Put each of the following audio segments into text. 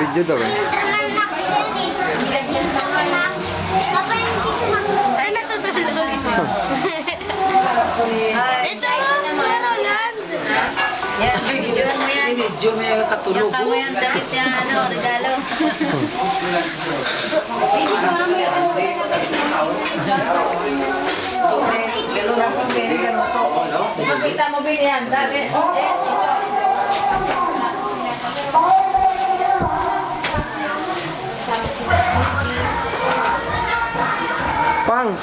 Naka-video daw eh. Ay, natutulog. Ito, mga Roland. Yan, video mo yan. Video mo yung katulog. Yan ka mo yan, damit yan, ano, regalo. Hindi ko mo yan. Makita mo ba yan? Dami. Pang!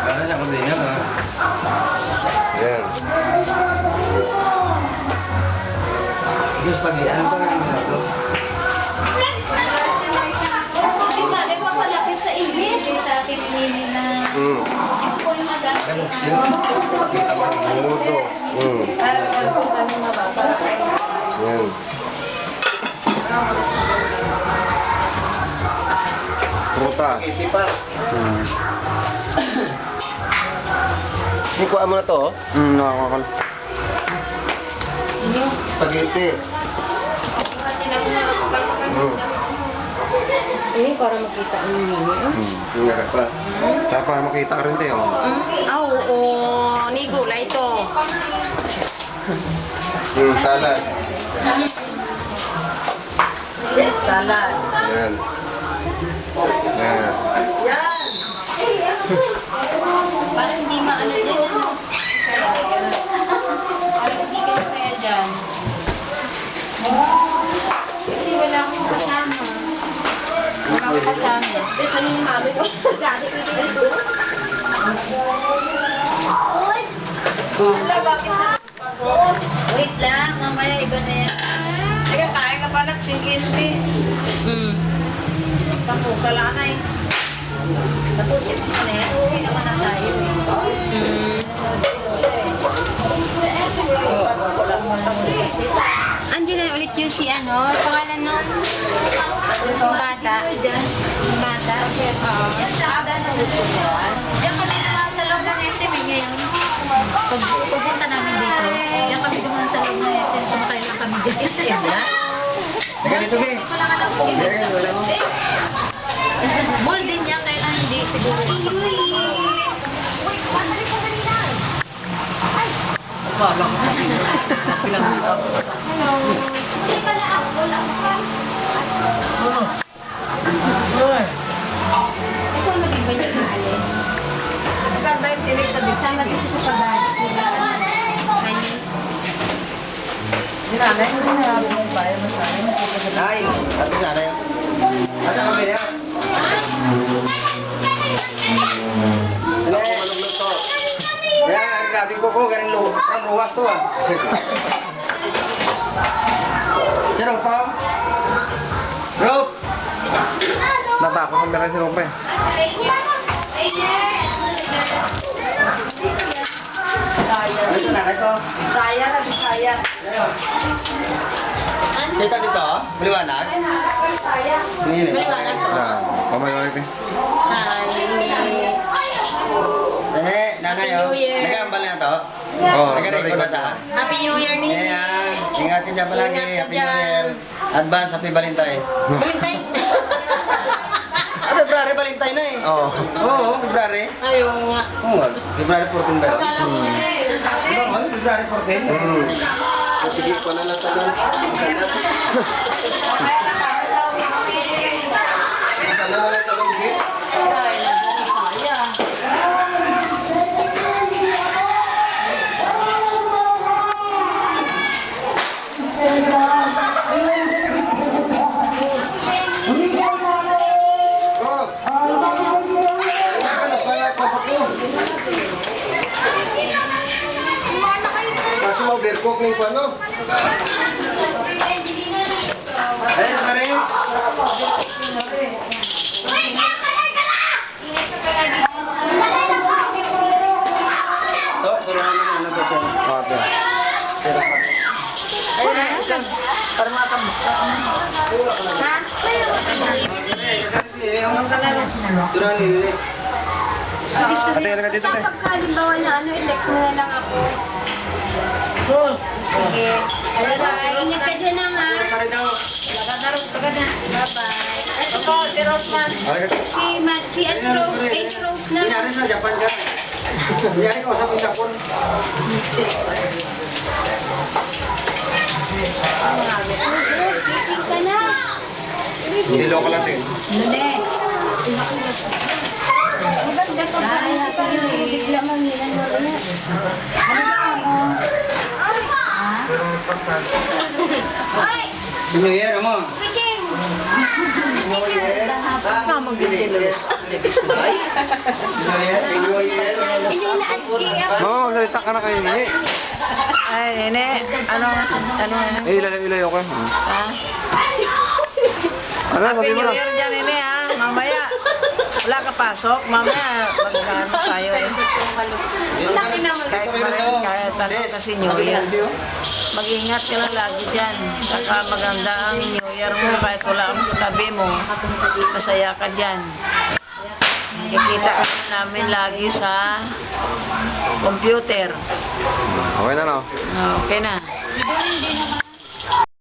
Ano niya kung din yan, ha? Yan. Diyos pag ano pa rin na ito? Sabi mo malapit sa ibig. Sa akin pinili na. Ganun siya. Kita mo yung Minuto. Yan. Prutas. isipan. Ikuha mo na to, oh. Nakakakal. Spaghetti. Ini para makita ang mini. Yung nga pa. Kaya para makita ka rin tayo. Oo, ni gulay ito. Yung salad. Salad. Yan. Yan. Para hindi maano dyan. Para hindi kayo kaya dyan. Kasi wala akong kasama. Wala akong kasama. Ito yung mami ko. Dati ko dito. Wala, bakit na? Wait lang, mamaya iba na yan. Teka, kaya ka pa nagsikinti. Tapos, wala na eh. Tapusin mo na yan. Uwi naman na tayo eh. Andiyan na ulit yung si ano, pangalan nun? Yung bata. Yung bata. Yan sa aga na gusto yan. Diyan kami naman sa loob ng SM ngayon. Pagpunta namin dito, diyan kami naman sa loob ng SM. Sumakay lang kami dito. SM na. Teka dito, Be. Wala mo. Mall din niya, kailan hindi siguro. Wala ko kasi. Pinagulita ko. Hello. Hindi pala ako. Wala ko pa. Ikaw maging ba niya maalin? Maganda yung tinig sa dito. Sama din sa pagdaan. Ayun. Sinanay? Sinanay mo bayan mo sa akin. Ay, sabi sinanay. Ano kami niya? Ano ko malulog to? Yan, grabe ko ko. Galing ruwas to, ah. Sino pa? Rob! Natako kami rin si Rope. Ano ito na? Ito? Bisaya na, Bisaya. Kita dito, oh? Maliwanag? Sige. Maliwanag to. Pamaliwanag eh. Nanay, Happy oh. New Year. Nag-aambal na to? Oo, Nag-record na sa Happy New Year, Nini. Ayan. Ingatin dyan palagi. Ingat ka Happy New dyan. Year. Advance, Happy Valentine. Valentine. February Valentine na eh. Oo. Oo, February. Ayaw nga. Oo nga. February 14 ba yun? Akala ko Diba ko? February 14? Sige ko na lang tagal. Kasi mo overcook ng ano? Ayun, Paris. To, suruhan naman ano ba siya? Ate. Ayun na, isang. Para matambak. Ha? Duran nilili. Ibig sabihin, Ate, halika dito, te. kapag halimbawa na ano, i-text mo na lang ako. Cool. Sige. Bye-bye. Ingat ka dyan ha. Pare daw. Taga na. Bye-bye. Ito, si Rosman. Si Ate Rose. Ate Rose na. Kunyari sa Japan ka. Kunyari ko sa Japon. Titig ka na. Hindi loko lang din. Nune. Maganda ka ba? Ay, happy new year. Bigla mo nilan mo rin. New Year mo. Piking! New Year. Ah, mag-jealous. New Year. New Year. Hindi na at Oo, magsalita ka na kayo ni. Ay, nene. Ano? Eh, ilayo ko. Ha? Ano, sabi mo lang. Dyan, nene, ha? Mamaya. Wala ka pasok. Mamaya, magkano tayo eh. Laki naman. Kahit ano kasi New Year. Mag-ingat ka lang lagi dyan. Saka maganda ang New Year mo. Kahit wala kang sa tabi mo. Masaya ka dyan. Kikita ka namin lagi sa computer. Okay na, no? Okay na. Hindi naman